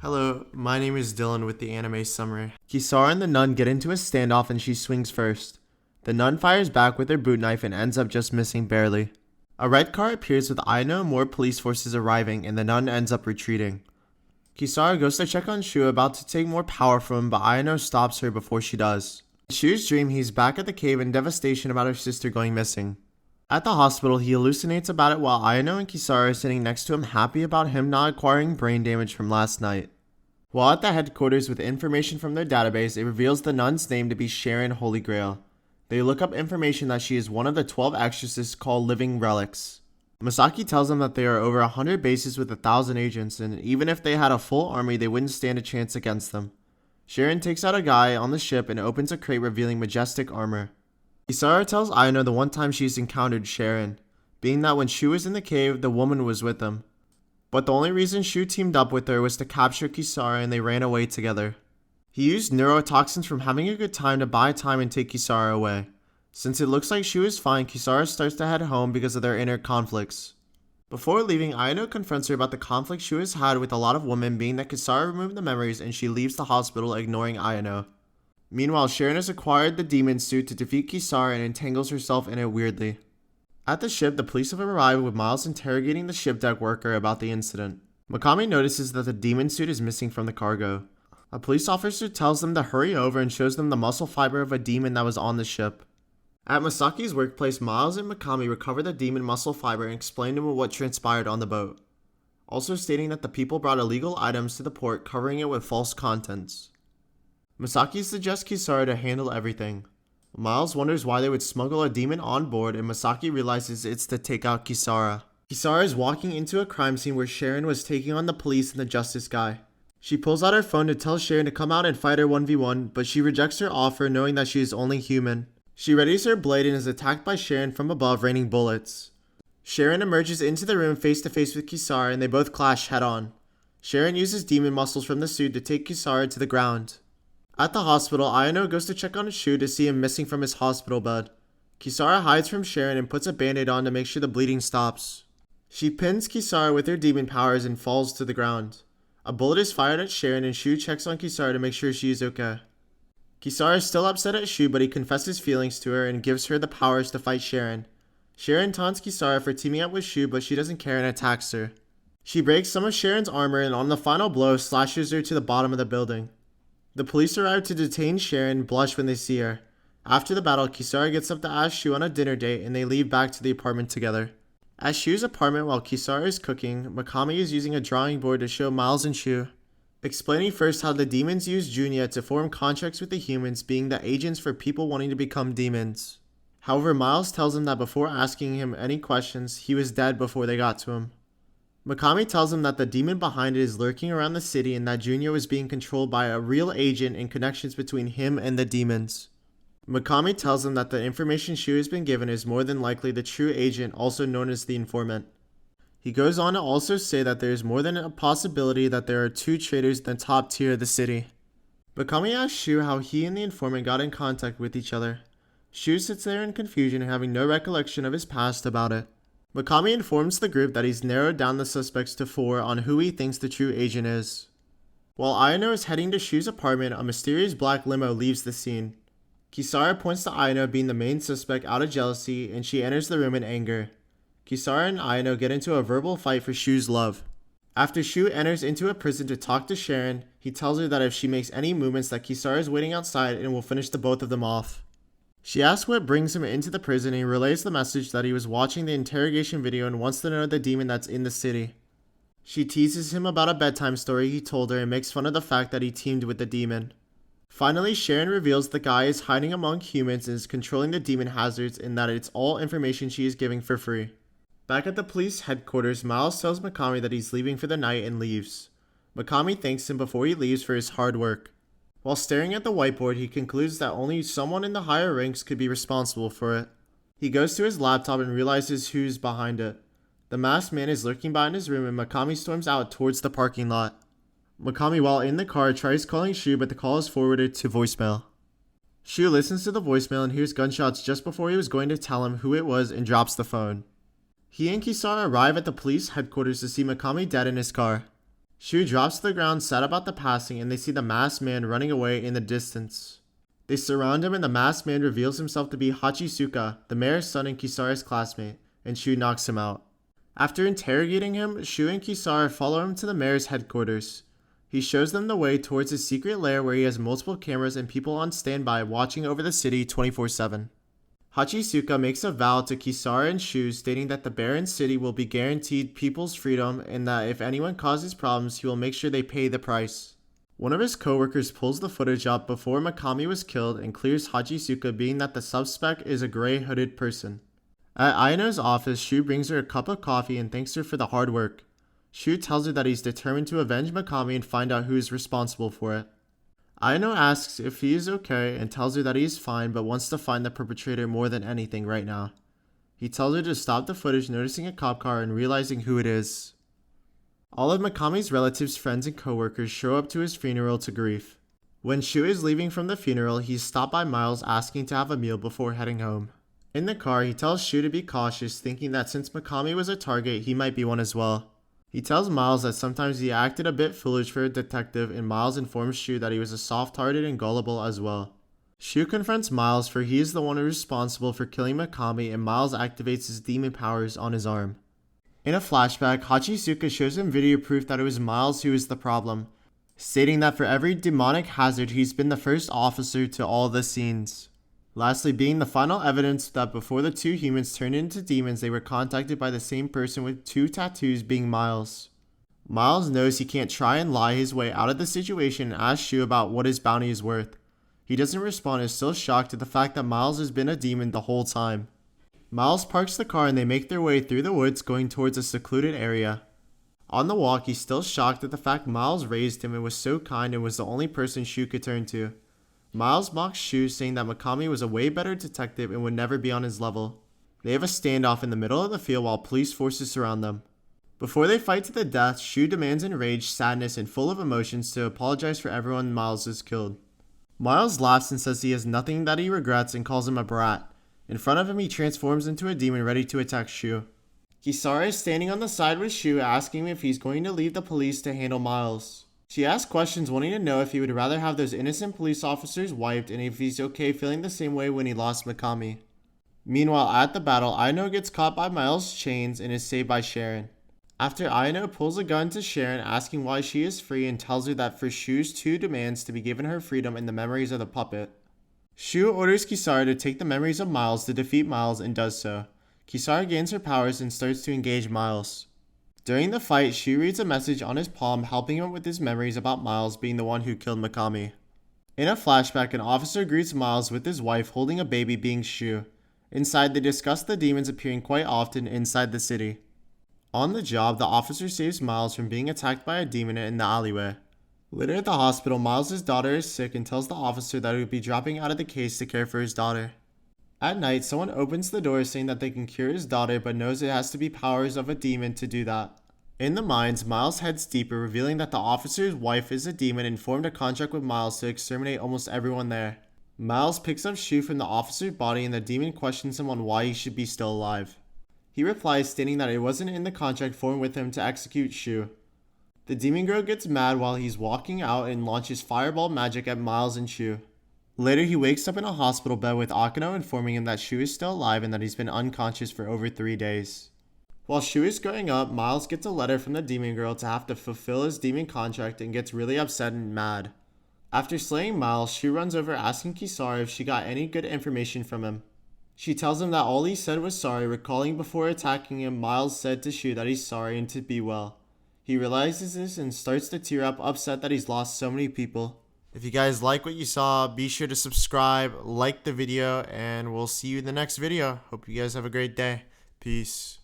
Hello, my name is Dylan with the anime summary. Kisara and the nun get into a standoff and she swings first. The nun fires back with her boot knife and ends up just missing barely. A red car appears with Aino and more police forces arriving, and the nun ends up retreating. Kisara goes to check on Shu, about to take more power from him, but Aino stops her before she does. In Shu's dream, he's back at the cave in devastation about her sister going missing. At the hospital, he hallucinates about it while Aino and Kisara are sitting next to him, happy about him not acquiring brain damage from last night. While at the headquarters with information from their database, it reveals the nun's name to be Sharon Holy Grail. They look up information that she is one of the 12 exorcists called Living Relics. Masaki tells them that there are over 100 bases with 1,000 agents, and even if they had a full army, they wouldn't stand a chance against them. Sharon takes out a guy on the ship and opens a crate revealing majestic armor. Kisara tells Aino the one time she's encountered Sharon, being that when Shu was in the cave, the woman was with them. But the only reason Shu teamed up with her was to capture Kisara, and they ran away together. He used neurotoxins from having a good time to buy time and take Kisara away. Since it looks like Shu is fine, Kisara starts to head home because of their inner conflicts. Before leaving, Aino confronts her about the conflict Shu has had with a lot of women, being that Kisara removed the memories and she leaves the hospital ignoring Aino. Meanwhile, Sharon has acquired the demon suit to defeat Kisara and entangles herself in it weirdly. At the ship, the police have arrived with Miles interrogating the ship deck worker about the incident. Mikami notices that the demon suit is missing from the cargo. A police officer tells them to hurry over and shows them the muscle fiber of a demon that was on the ship. At Masaki's workplace, Miles and Mikami recover the demon muscle fiber and explain to him what transpired on the boat, also stating that the people brought illegal items to the port, covering it with false contents. Masaki suggests Kisara to handle everything. Miles wonders why they would smuggle a demon on board, and Masaki realizes it's to take out Kisara. Kisara is walking into a crime scene where Sharon was taking on the police and the justice guy. She pulls out her phone to tell Sharon to come out and fight her 1v1, but she rejects her offer, knowing that she is only human. She readies her blade and is attacked by Sharon from above, raining bullets. Sharon emerges into the room face to face with Kisara, and they both clash head on. Sharon uses demon muscles from the suit to take Kisara to the ground. At the hospital, Aino goes to check on Shu to see him missing from his hospital bed. Kisara hides from Sharon and puts a band-aid on to make sure the bleeding stops. She pins Kisara with her demon powers and falls to the ground. A bullet is fired at Sharon, and Shu checks on Kisara to make sure she is okay. Kisara is still upset at Shu, but he confesses feelings to her and gives her the powers to fight Sharon. Sharon taunts Kisara for teaming up with Shu, but she doesn't care and attacks her. She breaks some of Sharon's armor and on the final blow slashes her to the bottom of the building. The police arrive to detain Sharon and blush when they see her. After the battle, Kisara gets up to ask Shu on a dinner date, and they leave back to the apartment together. At Shu's apartment while Kisara is cooking, Mikami is using a drawing board to show Miles and Shu, explaining first how the demons use Junya to form contracts with the humans, being the agents for people wanting to become demons. However, Miles tells him that before asking him any questions, he was dead before they got to him. Mikami tells him that the demon behind it is lurking around the city and that Junya was being controlled by a real agent and connections between him and the demons. Mikami tells him that the information Shu has been given is more than likely the true agent, also known as the informant. He goes on to also say that there is more than a possibility that there are two traitors in the top tier of the city. Mikami asks Shu how he and the informant got in contact with each other. Shu sits there in confusion and having no recollection of his past about it. Mikami informs the group that he's narrowed down the suspects to 4 on who he thinks the true agent is. While Aino is heading to Shu's apartment, a mysterious black limo leaves the scene. Kisara points to Aino being the main suspect out of jealousy, and she enters the room in anger. Kisara and Aino get into a verbal fight for Shu's love. After Shu enters into a prison to talk to Sharon, he tells her that if she makes any movements that Kisara is waiting outside and will finish the both of them off. She asks what brings him into the prison, and he relays the message that he was watching the interrogation video and wants to know the demon that's in the city. She teases him about a bedtime story he told her and makes fun of the fact that he teamed with the demon. Finally, Sharon reveals the guy is hiding among humans and is controlling the demon hazards, and that it's all information she is giving for free. Back at the police headquarters, Miles tells Mikami that he's leaving for the night and leaves. Mikami thanks him before he leaves for his hard work. While staring at the whiteboard, he concludes that only someone in the higher ranks could be responsible for it. He goes to his laptop and realizes who's behind it. The masked man is lurking behind his room, and Mikami storms out towards the parking lot. Mikami, while in the car, tries calling Shu, but the call is forwarded to voicemail. Shu listens to the voicemail and hears gunshots just before he was going to tell him who it was and drops the phone. He and Kisara arrive at the police headquarters to see Mikami dead in his car. Shu drops to the ground sad about the passing, and they see the masked man running away in the distance. They surround him, and the masked man reveals himself to be Hachisuka, the mayor's son and Kisara's classmate, and Shu knocks him out. After interrogating him, Shu and Kisara follow him to the mayor's headquarters. He shows them the way towards his secret lair where he has multiple cameras and people on standby watching over the city 24/7. Hachisuka makes a vow to Kisara and Shu stating that the barren city will be guaranteed people's freedom and that if anyone causes problems, he will make sure they pay the price. One of his co-workers pulls the footage up before Mikami was killed and clears Hachisuka, being that the suspect is a gray hooded person. At Aino's office, Shu brings her a cup of coffee and thanks her for the hard work. Shu tells her that he's determined to avenge Mikami and find out who is responsible for it. Aino asks if he is okay and tells her that he is fine but wants to find the perpetrator more than anything right now. He tells her to stop the footage, noticing a cop car and realizing who it is. All of Mikami's relatives, friends, and co-workers show up to his funeral to grieve. When Shu is leaving from the funeral, he's stopped by Miles asking to have a meal before heading home. In the car, he tells Shu to be cautious, thinking that since Mikami was a target, he might be one as well. He tells Miles that sometimes he acted a bit foolish for a detective, and Miles informs Shu that he was a soft-hearted and gullible as well. Shu confronts Miles, for he is the one who is responsible for killing Mikami, and Miles activates his demon powers on his arm. In a flashback, Hachisuka shows him video proof that it was Miles who is the problem, stating that for every demonic hazard, he's been the first officer to all the scenes. Lastly, being the final evidence that before the two humans turned into demons, they were contacted by the same person with 2 tattoos, being Miles. Miles knows he can't try and lie his way out of the situation and asks Shu about what his bounty is worth. He doesn't respond and is still shocked at the fact that Miles has been a demon the whole time. Miles parks the car and they make their way through the woods going towards a secluded area. On the walk, he's still shocked at the fact Miles raised him and was so kind and was the only person Shu could turn to. Miles mocks Shu, saying that Mikami was a way better detective and would never be on his level. They have a standoff in the middle of the field while police forces surround them. Before they fight to the death, Shu demands in rage, sadness, and full of emotions to apologize for everyone Miles has killed. Miles laughs and says he has nothing that he regrets and calls him a brat. In front of him, he transforms into a demon ready to attack Shu. Kisara is standing on the side with Shu, asking him if he's going to leave the police to handle Miles. She asks questions, wanting to know if he would rather have those innocent police officers wiped and if he's okay feeling the same way when he lost Mikami. Meanwhile, at the battle, Aino gets caught by Miles' chains and is saved by Sharon. After Aino pulls a gun to Sharon, asking why she is free, and tells her that for Shu's 2 demands to be given her freedom and the memories of the puppet. Shu orders Kisara to take the memories of Miles to defeat Miles and does so. Kisara gains her powers and starts to engage Miles. During the fight, Shu reads a message on his palm helping him with his memories about Miles being the one who killed Mikami. In a flashback, an officer greets Miles with his wife holding a baby, being Shu. Inside, they discuss the demons appearing quite often inside the city. On the job, the officer saves Miles from being attacked by a demon in the alleyway. Later at the hospital, Miles' daughter is sick and tells the officer that he will be dropping out of the case to care for his daughter. At night, someone opens the door saying that they can cure his daughter but knows it has to be powers of a demon to do that. In the mines, Miles heads deeper, revealing that the officer's wife is a demon and formed a contract with Miles to exterminate almost everyone there. Miles picks up Shu from the officer's body and the demon questions him on why he should be still alive. He replies, stating that it wasn't in the contract formed with him to execute Shu. The demon girl gets mad while he's walking out and launches fireball magic at Miles and Shu. Later, he wakes up in a hospital bed with Akano informing him that Shu is still alive and that he's been unconscious for over 3 days. While Shu is growing up, Miles gets a letter from the demon girl to have to fulfill his demon contract and gets really upset and mad. After slaying Miles, Shu runs over asking Kisara if she got any good information from him. She tells him that all he said was sorry, recalling before attacking him, Miles said to Shu that he's sorry and to be well. He realizes this and starts to tear up, upset that he's lost so many people. If you guys like what you saw, be sure to subscribe, like the video, and we'll see you in the next video. Hope you guys have a great day. Peace.